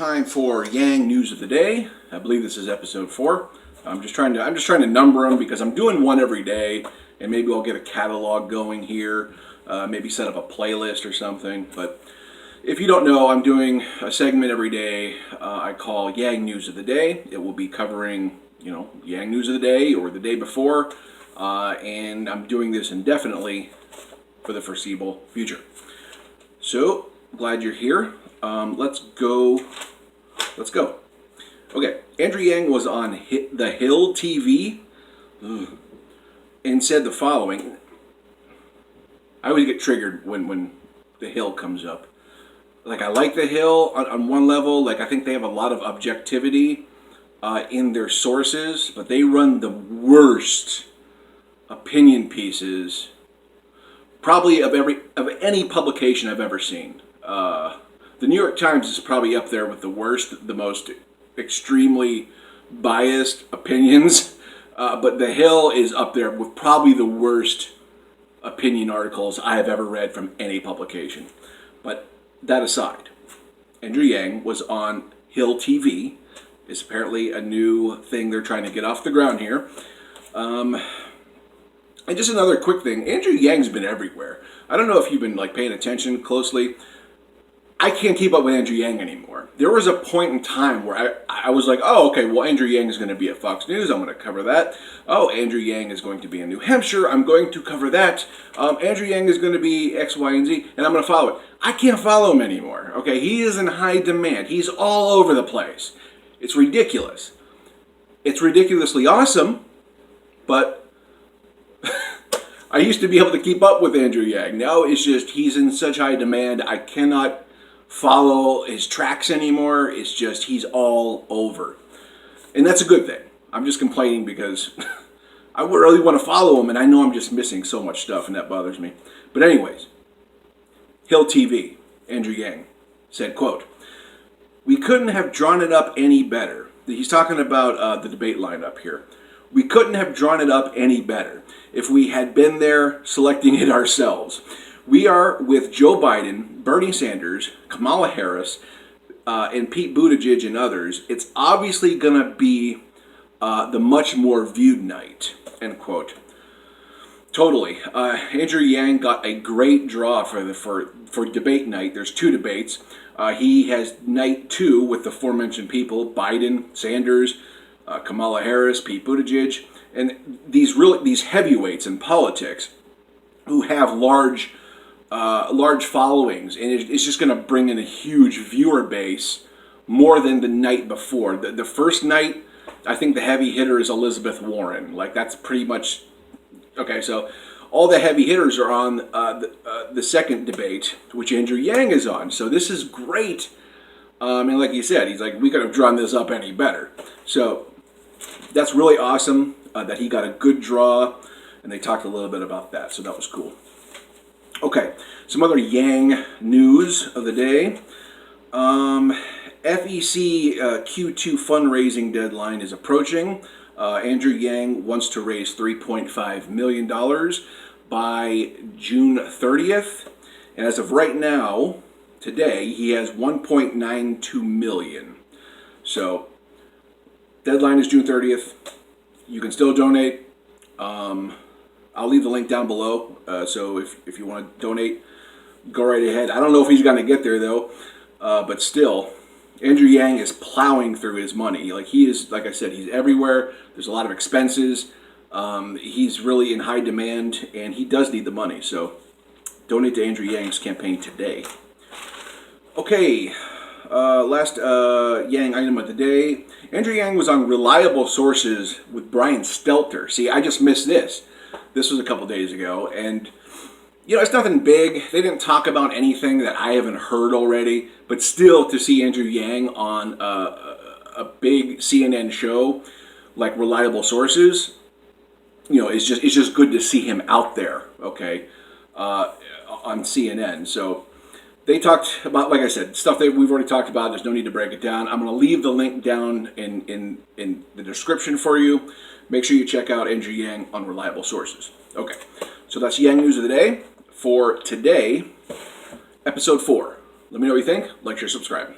time for Yang News of the Day. I believe this is episode 4. I'm just trying to number them because I'm doing one every day, and maybe I'll get a catalog going here. Maybe set up a playlist or something. But if you don't know, I'm doing a segment every day I call Yang News of the Day. It will be covering, Yang News of the day or the day before, and I'm doing this indefinitely for the foreseeable future. So glad you're here. Let's go. Okay, Andrew Yang was on the HillTV and said the following. I always get triggered when the Hill comes up. Like, I like the Hill on one level. Like, I think they have a lot of objectivity in their sources, but they run the worst opinion pieces probably of any publication I've ever seen. The New York Times is probably up there with the worst, the most extremely biased opinions, but The Hill is up there with probably the worst opinion articles I have ever read from any publication. But that aside, Andrew Yang was on HillTV. It's apparently a new thing they're trying to get off the ground here. And just another quick thing, Andrew Yang's been everywhere. I don't know if you've been paying attention closely. I can't keep up with Andrew Yang anymore. There was a point in time where I was like, oh, okay, well, Andrew Yang is going to be at Fox News. I'm going to cover that. Oh, Andrew Yang is going to be in New Hampshire. I'm going to cover that. Andrew Yang is going to be X, Y, and Z, and I'm going to follow it. I can't follow him anymore. Okay, he is in high demand. He's all over the place. It's ridiculous. It's ridiculously awesome, but I used to be able to keep up with Andrew Yang. Now it's just he's in such high demand. I cannot follow his tracks anymore. It's just he's all over. And that's a good thing. I'm just complaining because I would really want to follow him, and I know I'm just missing so much stuff, and that bothers me. But anyways, HillTV, Andrew Yang, said, quote, "We couldn't have drawn it up any better." He's talking about the debate lineup here. "We couldn't have drawn it up any better if we had been there selecting it ourselves. We are with Joe Biden, Bernie Sanders, Kamala Harris, and Pete Buttigieg and others. It's obviously going to be the much more viewed night," end quote. Totally. Andrew Yang got a great draw for debate night. There's 2 debates. He has night 2 with the aforementioned people, Biden, Sanders, Kamala Harris, Pete Buttigieg, and these heavyweights in politics who have large followings, and it's just going to bring in a huge viewer base more than the night before. The first night, I think the heavy hitter is Elizabeth Warren. That's pretty much okay. So all the heavy hitters are on the second debate, which Andrew Yang is on. So this is great. And like he said, he's like, we could have drawn this up any better. So that's really awesome that he got a good draw, and they talked a little bit about that. So that was cool. Okay, some other Yang news of the day. FEC Q2 fundraising deadline is approaching. Andrew Yang wants to raise $3.5 million by June 30th. And as of right now, today, he has $1.92 million. So, deadline is June 30th. You can still donate. I'll leave the link down below, so if you want to donate, go right ahead. I don't know if he's going to get there, though, but still, Andrew Yang is plowing through his money. He is, like I said, he's everywhere. There's a lot of expenses. He's really in high demand, and he does need the money, so donate to Andrew Yang's campaign today. Okay, last Yang item of the day. Andrew Yang was on Reliable Sources with Brian Stelter. See, I just missed this. This was a couple days ago, and it's nothing big. They didn't talk about anything that I haven't heard already, but still, to see Andrew Yang on a big CNN show like Reliable Sources, it's just good to see him out there, okay, on CNN. So they talked about, like I said, stuff that we've already talked about. There's no need to break it down. I'm going to leave the link down in the description for you. Make sure you check out Andrew Yang on Reliable Sources. Okay, so that's Yang News of the Day for today, episode 4. Let me know what you think. Like, share, subscribe.